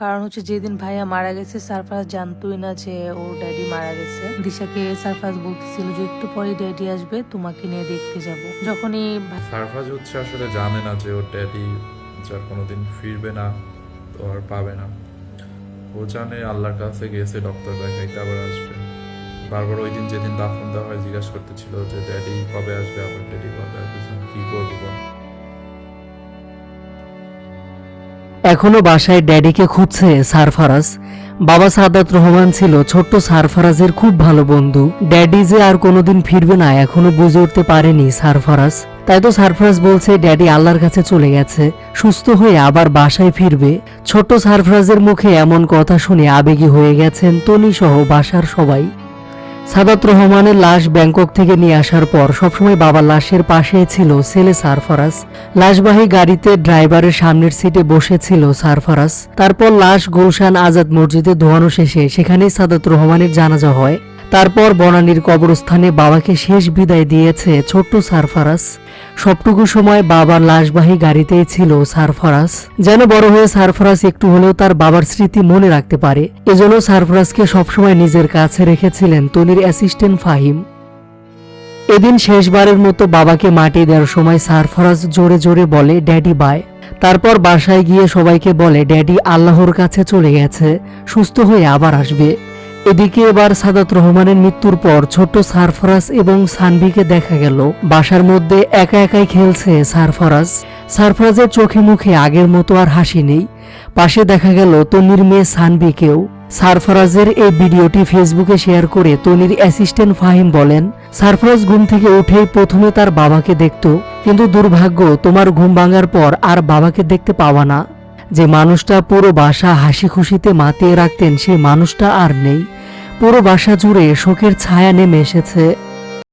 কারণ হচ্ছে যেদিন ভাইয়া মারা গেছে সারফারাজ জানতোই না যে ওর ড্যাডি মারা গেছে। দিশাকে সারফারাজ বলতেছিল যে একটু পরে ড্যাডি আসবে, তোমাকে নিয়ে দেখতে যাব। যখনই সারফাজ হচ্ছে আসলে জানে না যে ওর ড্যাডি যা কোনোদিন ফিরবে না, তো আর পাবে না। ও জানে আল্লাহর কাছে গেছে ডক্টর দেখাইতে, আবার আসবে। বারবার ওই দিন যেদিন দাফন দেওয়া হয় জিজ্ঞাসা করতেছিল যে ড্যাডি কবে আসবে, আবার ড্যাডি কবে আসবে, আমি কি করবো বল। এখনো বাসায় ড্যাডিকে খুঁজছে সারফারাজ। বাবা সাদাত রহমান ছিল ছোট্ট সারফারাজের খুব ভালো বন্ধু। ড্যাডি যে আর কোনোদিন ফিরবে না এখনো বুঝে উঠতে পারেনি সারফারাজ। তাই তো সারফারাজ বলছে ড্যাডি আল্লাহর কাছে চলে গেছে, সুস্থ হয়ে আবার বাসায় ফিরবে। ছোট্ট সারফারাজের মুখে এমন কথা শুনে আবেগী হয়ে গেছেন তনি সহ বাসার সবাই। সাদাত রহমানের লাশ ব্যাংকক থেকে নিয়ে আসার পর সবসময় বাবার লাশের পাশে ছিল ছেলে সারফারাজ। লাশবাহী গাড়িতে ড্রাইভারের সামনের সিটে বসেছিল সারফারাজ। তারপর লাশ গুলশান আজাদ মসজিদে ধোয়ানো শেষে সেখানেই সাদাত রহমানের জানাজা হয়। তারপর বনানীর কবরস্থানে বাবাকে শেষ বিদায় দিয়েছে ছোট্ট সারফারাজ। সবটুকু সময় বাবার লাশবাহী গাড়িতেই ছিল সারফারাজ। যেন বড় হয়ে সারফারাজ একটু হলেও তার বাবার স্মৃতি মনে রাখতে পারে, এজন্য সারফারাজকে সবসময় নিজের কাছে রেখেছিলেন তনির অ্যাসিস্ট্যান্ট ফাহিম। এদিন শেষবারের মতো বাবাকে মাটি দেওয়ার সময় সারফারাজ জোরে জোরে বলে ড্যাডি বাই। তারপর বাসায় গিয়ে সবাইকে বলে ড্যাডি আল্লাহর কাছে চলে গেছে, সুস্থ হয়ে আবার আসবে। এদিকে এবার সাদাত রহমানের মৃত্যুর পর ছোট্ট সারফারাজ এবং সানভিকে দেখা গেল বাসার মধ্যে একা একাই খেলছে সারফারাজ। সারফারাজের চোখে মুখে আগের মতো আর হাসি নেই। পাশে দেখা গেল তনির মেয়ে সানভিকেও। সারফারাজের এই ভিডিওটি ফেসবুকে শেয়ার করে তনির অ্যাসিস্ট্যান্ট ফাহিম বলেন, সারফারাজ ঘুম থেকে উঠেই প্রথমে তার বাবাকে দেখত, কিন্তু দুর্ভাগ্য তোমার ঘুম ভাঙার পর আর বাবাকে দেখতে পাওয়া না। যে মানুষটা পুরো বাসা হাসি খুশিতে মাতিয়ে রাখতেন সেই মানুষটা আর নেই। পুরো বাসা জুড়ে শোকের ছায়া নেমে এসেছে।